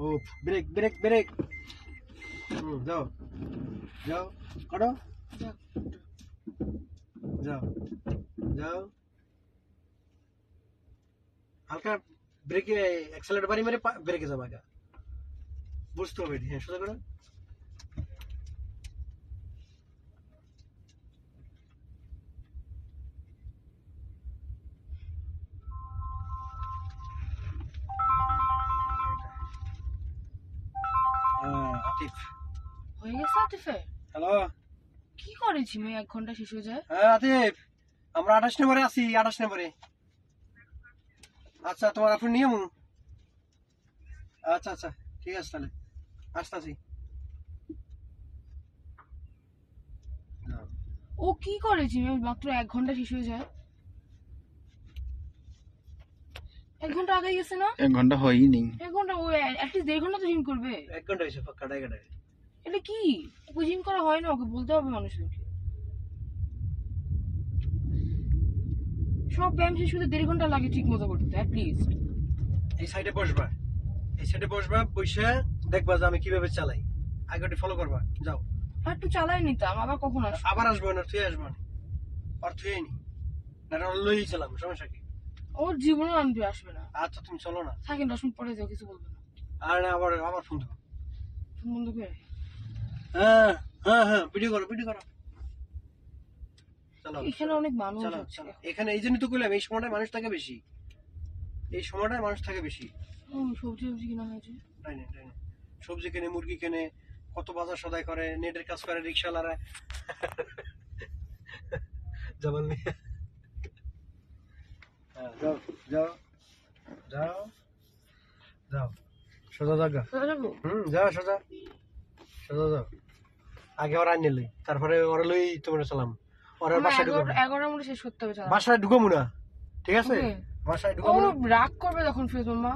ও break break break. যাও যাও করো, যাও যাও। হালকা ব্রেকে অ্যাক্সেলারেটর বাড়ি মেরে ব্রেকে যাও আগে, বুঝতে হবে। হ্যাঁ, সোজা করো। আতিফ, হয়ে গেছে আতিফে? হ্যালো। কি করেছি আমি 1 ঘন্টা শেষ হয়ে যায়? হ্যাঁ আতিফ, আমরা 28 নম্বরে আছি, 28 নম্বরে। আচ্ছা, তোমার আপনি নিয়ম। আচ্ছা আচ্ছা, ঠিক আছে, তাহলে আসতেছি। ও কি করেছি আমি মাত্র 1 ঘন্টা শেষ হয়ে যায়? 1 ঘন্টা আগে গেছে না? 1 ঘন্টা হয়নি। 1 ঘন্টা ও অ্যাটলিস্ট 1.5 ঘন্টা তো জিম করবে। 1 ঘন্টা হয়েছে, কাটাই কাটাই। এটা কি? ওকে জিম করা হয় না, ওকে বলতে হবে মানুষজনকে। সব ব্যায়াম শেষ হতে 1.5 ঘন্টা লাগে ঠিক মতো করতে অ্যাটলিস্ট। এই সাইডে বসবা, এই সাইডে বসবা, বসে দেখবা যে আমি কিভাবে চালাই। আগে ওটা ফলো করবা, যাও। আর একটু চালাই নিতাম, আবার কখন আসবো? আবার আসবো না, তুই আসবো না, আর তুই নি না, লই ছিলাম, সমস্যা কি? ওর জীবনে আনবি আসবে না। আচ্ছা তুমি চলো না। থাকেন 10 মিনিট পরে যাও, কিছু বলবে না। আর না, আবার আবার ফোন দেবো। ফোন বন্ধ করে। হ্যাঁ হ্যাঁ হ্যাঁ, ভিডিও করো ভিডিও করো। চলো এখানে অনেক মানুষ চলো আছে। চলো, এখানে এই জন্যই তো কইলাম এই সময়টায় মানুষ থাকে বেশি, এই সময়টায় মানুষ থাকে বেশি। সবজি সবজি কিনা হয়েছে। তাই না, তাই না। সবজি কেনে, মুরগি কেনে, কত বাজার সদাই করে, নেটের কাজ করে রিক্সাওয়ালারা। জামাল নিয়ে যাও যাও যাও যাও, সোজা জায়গা। কোথায় যাবো? যাও সোজা সোজা যাও। আগে ওরা আনিয়ে লই, তারপরে ওরা লই তোমার সালাম। ওরা আমার বাসায় ঢুকাবো, 11টার মধ্যে শেষ করতে হবে চালা। বাসায় ঢুকাবো না, ঠিক আছে? Okay. বাসায় ও ঢুকাবো না। রাগ করবে তখন ফিরোজ মামা।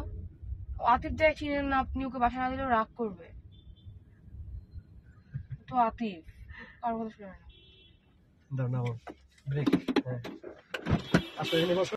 আতিফ দেখ চিনেন না আপনি, ওকে বাসা না দিলেও রাগ করবে। তো আতিফ কার কথা শুনে না। দাও না, ব্রেক। হ্যাঁ, আসলে এখানে বসো।